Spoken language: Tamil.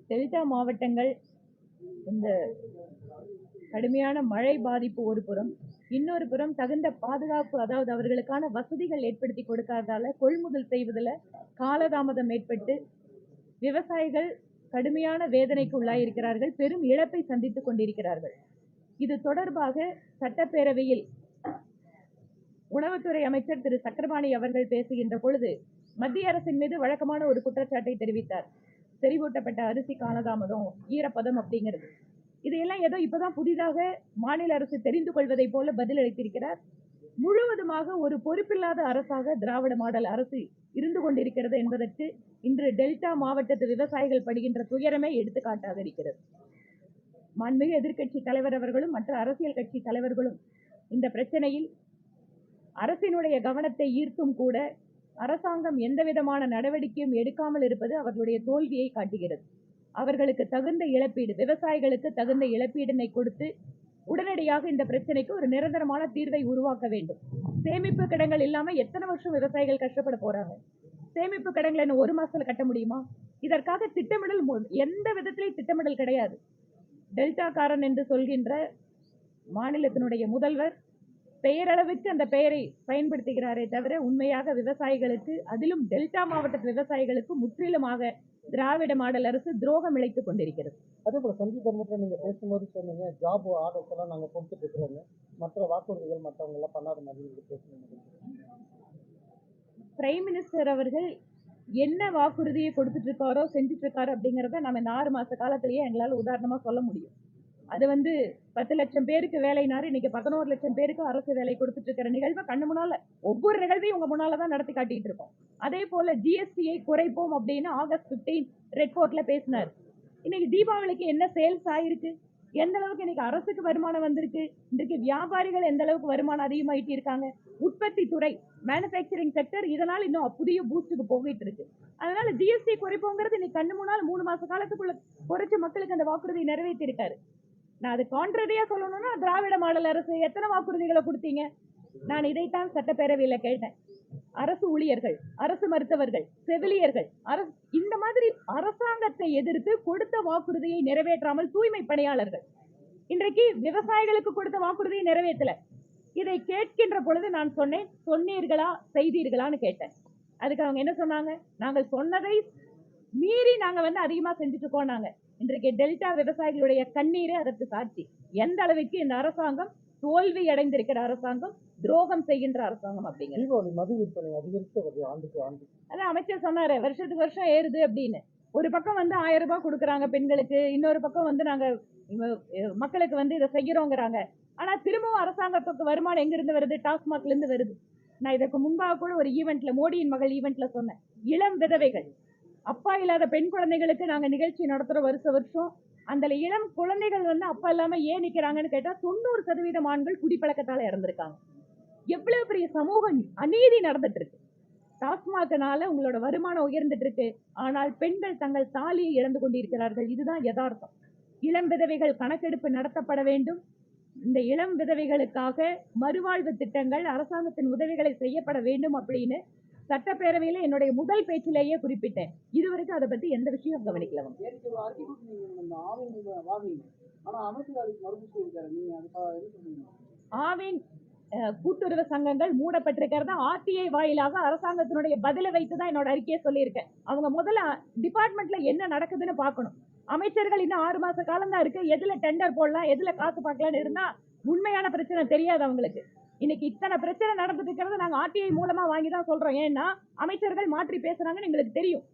டெல்டா மாவட்டங்கள் இந்த கடுமையான மழை பாதிப்பு ஒரு புறம், இன்னொரு புறம் தகுந்த பாதுகாப்பு, அதாவது அவர்களுக்கான வசதிகள் ஏற்படுத்தி கொடுக்காததால கொள்முதல் செய்வதில் காலதாமதம் ஏற்பட்டு விவசாயிகள் கடுமையான வேதனைக்கு உள்ளாயிருக்கிறார்கள், பெரும் இழப்பை சந்தித்துக் கொண்டிருக்கிறார்கள். இது தொடர்பாக சட்டப்பேரவையில் உணவுத்துறை அமைச்சர் திரு சக்கரபாணி அவர்கள் பேசுகின்ற பொழுது மத்திய அரசின் மீது வழக்கமான ஒரு குற்றச்சாட்டை தெரிவித்தார். செறிவூட்டப்பட்ட அரிசி காலதாமதம், ஈரப்பதம் அப்படிங்கிறது. இதையெல்லாம் ஏதோ இப்பதான் புதிதாக மாநில அரசு தெரிந்து கொள்வதை போல பதிலளித்திருக்கிறார். முழுவதுமாக ஒரு பொறுப்பில்லாத அரசாக திராவிட மாடல் அரசு இருந்து கொண்டிருக்கிறது என்பதற்கு இன்று டெல்டா மாவட்டத்து விவசாயிகள் படுகின்ற துயரமே எடுத்துக்காட்டாக இருக்கிறது. மாண்புமிகு எதிர்க்கட்சி தலைவர் அவர்களும் மற்ற அரசியல் கட்சி தலைவர்களும் இந்த பிரச்சனையில் அரசினுடைய கவனத்தை ஈர்த்தும் கூட அரசாங்கம் எந்த விதமான நடவடிக்கையும் எடுக்காமல் இருப்பது அவர்களுடைய தோல்வியை காட்டுகிறது. அவர்களுக்கு தகுந்த இழப்பீடு, விவசாயிகளுக்கு தகுந்த இழப்பீடினை கொடுத்து உடனடியாக இந்த பிரச்சனைக்கு ஒரு நிரந்தரமான தீர்வை உருவாக்க வேண்டும். சேமிப்பு கிடங்கள் இல்லாம எத்தனை வருஷம் விவசாயிகள் கஷ்டப்பட போறாங்க? சேமிப்பு கிடங்களை இன்னும் ஒரு மாசத்துல கட்ட முடியுமா? இதற்காக திட்டமிடல் எந்த விதத்திலையும் திட்டமிடல் கிடையாது. டெல்டாக்காரன் என்று சொல்கின்ற மாநிலத்தினுடைய முதல்வர் பெயரளவுக்கு அந்த பெயரை பயன்படுத்துகிறாரே தவிர உண்மையாக விவசாயிகளுக்கு, அதிலும் டெல்டா மாவட்ட விவசாயிகளுக்கு முற்றிலுமாக திராவிட மாடல் அரசு துரோகம் இழைத்துக் கொண்டிருக்கிறது. அதே போல சஞ்சீவ் தர்மத்தில் நீங்க பேசும்போது சொன்னீங்க, ஜாப் ஆர்டர்ஸ் எல்லாம் நாங்க கொடுத்துட்டு இருக்கிறோம், மற்ற வாக்குறுதிகள் மற்றவங்க எல்லாம் பண்ணாத மாதிரி பேசுனீங்க. பிரைம் மினிஸ்டர் அவர்கள் என்ன வாக்குறுதியை கொடுத்துட்டு இருக்காரோ, செஞ்சுட்டு இருக்காரோ அப்படிங்கிறத நம்ம இந்த 6 மாச காலத்திலேயே எங்களால் உதாரணமா சொல்ல முடியும். அது 10 லட்சம் பேருக்கு வேலைனாரு, இன்னைக்கு 11 லட்சம் பேருக்கு அரசு வேலை கொடுத்துட்டு இருக்கிற நிகழ்வை கண்ணு முன்னால, ஒவ்வொரு நிகழ்வையும் உங்க முன்னாலதான் நடத்தி காட்டிட்டு இருக்கோம். அதே போல ஜிஎஸ்டியை குறைப்போம் அப்படின்னு ஆகஸ்ட் 15 ரெட் போர்ட்ல பேசினார். இன்னைக்கு தீபாவளிக்கு என்ன சேல்ஸ் ஆயிருக்கு, எந்த அளவுக்கு இன்னைக்கு அரசுக்கு வருமானம் வந்திருக்கு, இன்றைக்கு வியாபாரிகள் எந்த அளவுக்கு வருமானம் அதிகமாயிட்டு இருக்காங்க, உற்பத்தி துறை, மேனுபேக்சரிங் செக்டர் இதனால் இன்னும் புதிய பூஸ்டுக்கு போயிட்டு இருக்கு. அதனால ஜிஎஸ்டி குறைப்போங்கிறது இன்னைக்கு கண்ணு முன்னால் 3 மாச காலத்துக்குள்ள குறைச்சு மக்களுக்கு அந்த வாக்குறுதி நிறைவேற்றி இருக்காரு. நான் அது கான்ட்ரடியா சொல்லணும்னா, திராவிட மாடல் அரசு எத்தனை வாக்குறுதிகளை கொடுத்தீங்க? நான் இதைத்தான் சட்டப்பேரவையில கேட்டேன். அரசு ஊழியர்கள், அரசு மருத்துவர்கள், செவிலியர்கள், இந்த மாதிரி அரசாங்கத்தை எதிர்த்து கொடுத்த வாக்குறுதியை நிறைவேற்றாமல் தூய்மை பணியாளர்கள், இன்றைக்கு விவசாயிகளுக்கு கொடுத்த வாக்குறுதியை நிறைவேற்றல. இதை கேட்கின்ற பொழுது நான் சொன்னேன், சொன்னீர்களா செய்தீர்களான்னு கேட்டேன். அதுக்கு அவங்க என்ன சொன்னாங்க? நாங்கள் சொன்னதை மீறி நாங்க அதிகமா செஞ்சுட்டு இருக்கோம். நாங்க இன்றைக்கு டெல்டா விவசாயிகளுடைய கண்ணீரே அதற்கு சாட்சி. எந்த அளவுக்கு இந்த அரசாங்கம் தோல்வி அடைந்திருக்கிற அரசாங்கம், துரோகம் செய்கின்ற அரசாங்கம் அப்படிங்கிறது. மது விற்பனை அதிகரித்து வருது ஆண்டுக்கு ஆண்டு. அதான் அமைச்சர் சொன்னாரு, வருஷத்துக்கு வருஷம் ஏறுது அப்படின்னு. ஒரு பக்கம் 1000 ரூபாய் கொடுக்குறாங்க பெண்களுக்கு, இன்னொரு பக்கம் நாங்க மக்களுக்கு இதை செய்யறோங்கிறாங்க. ஆனா திரும்பவும் அரசாங்கத்துக்கு வருமானம் எங்க இருந்து வருது? டாஸ்மாக்ல இருந்து வருது. நான் இதற்கு முன்பாக கூட ஒரு ஈவெண்ட்ல, மோடியின் மகள் ஈவெண்ட்ல சொன்னேன், இளம் விதவைகள், அப்பா இல்லாத பெண் குழந்தைகளுக்கு நாங்க நிகழ்ச்சி நடத்துறோம் வருஷம். அந்த இளம் குழந்தைகள் அப்பா இல்லாம ஏன் நிக்கிறாங்கன்னு கேட்டா 90% ஆண்கள் குடிப்பழக்கத்தால இறந்திருக்காங்க. எவ்வளவு பெரிய சமூக அநீதி நடந்துட்டு இருக்கு. டாஸ்மாகனால உங்களோட வருமானம் உயர்ந்துட்டு இருக்கு, ஆனால் பெண்கள் தங்கள் தாலியை இழந்து கொண்டிருக்கிறார்கள். இதுதான் யதார்த்தம். இளம் விதவைகள் கணக்கெடுப்பு நடத்தப்பட வேண்டும். இந்த இளம் விதவைகளுக்காக மறுவாழ்வு திட்டங்கள், அரசாங்கத்தின் உதவிகளை செய்யப்பட வேண்டும் அப்படின்னு சட்டப்பேரவையில என்னுடைய முதல் பேச்சிலேயே குறிப்பிட்டேன். இதுவரைக்கும் அதை பத்தி எந்த விஷயம் கவனிக்கல. ஆவின் கூட்டுறவு சங்கங்கள் மூடப்பட்டிருக்கிறதா ஆர்டிஐ வாயிலாக அரசாங்கத்தினுடைய பதிலை வைத்துதான் என்னோட அறிக்கையை சொல்லியிருக்கேன். அவங்க முதல்ல டிபார்ட்மெண்ட்ல என்ன நடக்குதுன்னு பார்க்கணும். அமைச்சர்கள் இன்னும் 6 மாச காலம் தான் இருக்கு, எதுல டெண்டர் போடலாம், எதுல காசு பார்க்கலாம்னு இருந்தா உண்மையான பிரச்சனை தெரியாது அவங்களுக்கு. இன்னைக்கு இத்தனை பிரச்சனை நடந்துட்டு இருக்கிறது நாங்க ஆர்டிஐ மூலமா வாங்கி தான் சொல்றோம். ஏன்னா அமைச்சர்கள் மாற்றி பேசுறாங்கன்னு எங்களுக்கு தெரியும்.